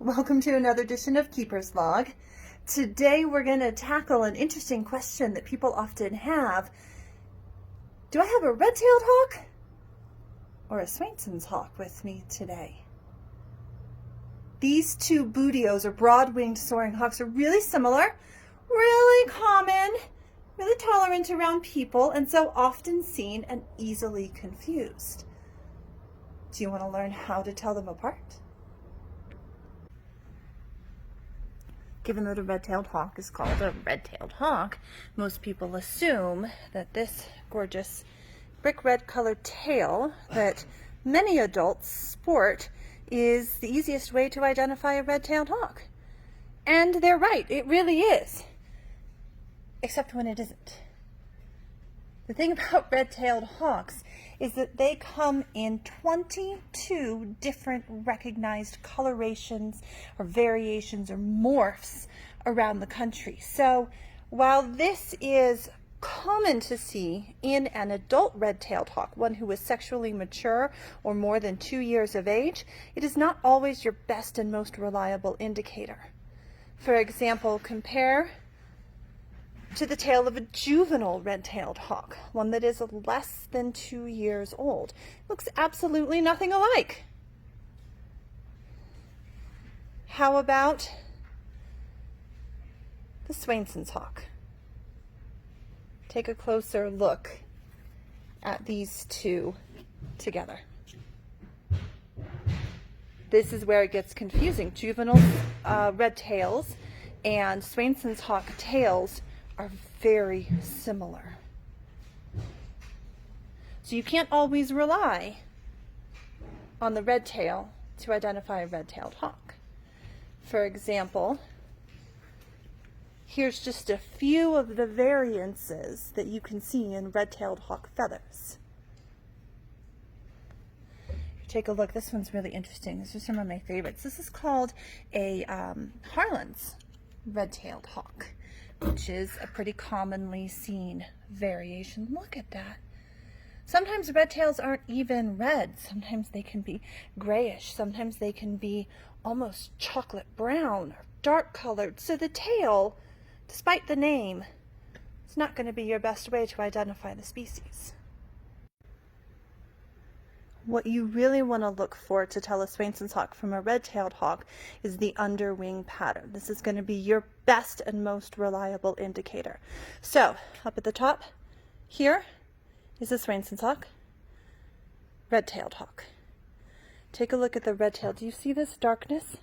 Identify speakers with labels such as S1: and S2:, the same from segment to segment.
S1: Welcome to another edition of Keeper's Log. Today we're going to tackle an interesting question that people often have. Do I have a red-tailed hawk or a Swainson's hawk with me today? These two bootios, or broad-winged soaring hawks, are really similar, really common, really tolerant around people, and so often seen and easily confused. Do you want to learn how to tell them apart? Given that a red-tailed hawk is called a red-tailed hawk, most people assume that this gorgeous brick red colored tail that many adults sport is the easiest way to identify a red-tailed hawk. And they're right, it really is. Except when it isn't. The thing about red-tailed hawks is that they come in 22 different recognized colorations or variations or morphs around the country. So while this is common to see in an adult red-tailed hawk, one who is sexually mature or more than 2 years of age, it is not always your best and most reliable indicator. For example, compare to the tail of a juvenile red-tailed hawk, one that is less than 2 years old. Looks absolutely nothing alike. How about the Swainson's hawk? Take a closer look at these two together. This is where it gets confusing. Juvenile red tails and Swainson's hawk tails are very similar. So you can't always rely on the red tail to identify a red-tailed hawk. For example, here's just a few of the variances that you can see in red-tailed hawk feathers. Take a look. This one's really interesting. This is some of my favorites. This is called a Harlan's red-tailed hawk, which is a pretty commonly seen variation. Look at that. Sometimes red tails aren't even red. Sometimes they can be grayish. Sometimes they can be almost chocolate brown or dark colored. So the tail, despite the name, is not going to be your best way to identify the species. What you really want to look for to tell a Swainson's hawk from a red-tailed hawk is the underwing pattern. This is going to be your best and most reliable indicator. So, up at the top here is a Swainson's hawk, red-tailed hawk. Take a look at the red tail. Do you see this darkness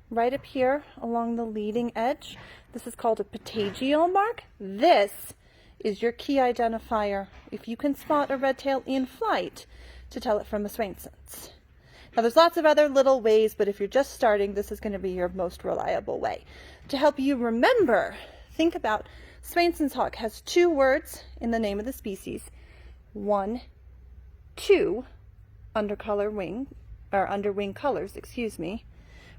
S1: right up here along the leading edge? This is called a patagial mark. This is your key identifier. If you can spot a red tail in flight, to tell it from a Swainson's. Now there's lots of other little ways, but if you're just starting, this is going to be your most reliable way. To help you remember, think about Swainson's hawk has 2 words in the name of the species. 1, 2 underwing colors, excuse me.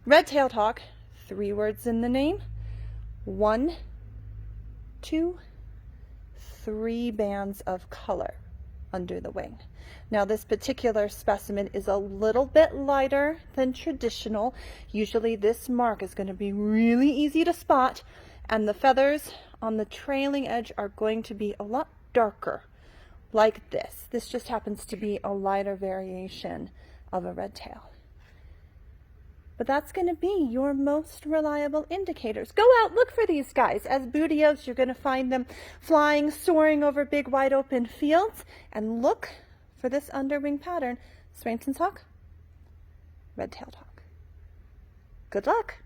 S1: Red-tailed hawk, 3 words in the name. 1, 2, 3 bands of color under the wing. Now this particular specimen is a little bit lighter than traditional. Usually this mark is going to be really easy to spot, and the feathers on the trailing edge are going to be a lot darker, like this. This just happens to be a lighter variation of a red tail. But that's going to be your most reliable indicators. Go out, look for these guys. As bootios, you're going to find them flying, soaring over big, wide open fields, and look for this underwing pattern. Swainson's hawk, red-tailed hawk. Good luck.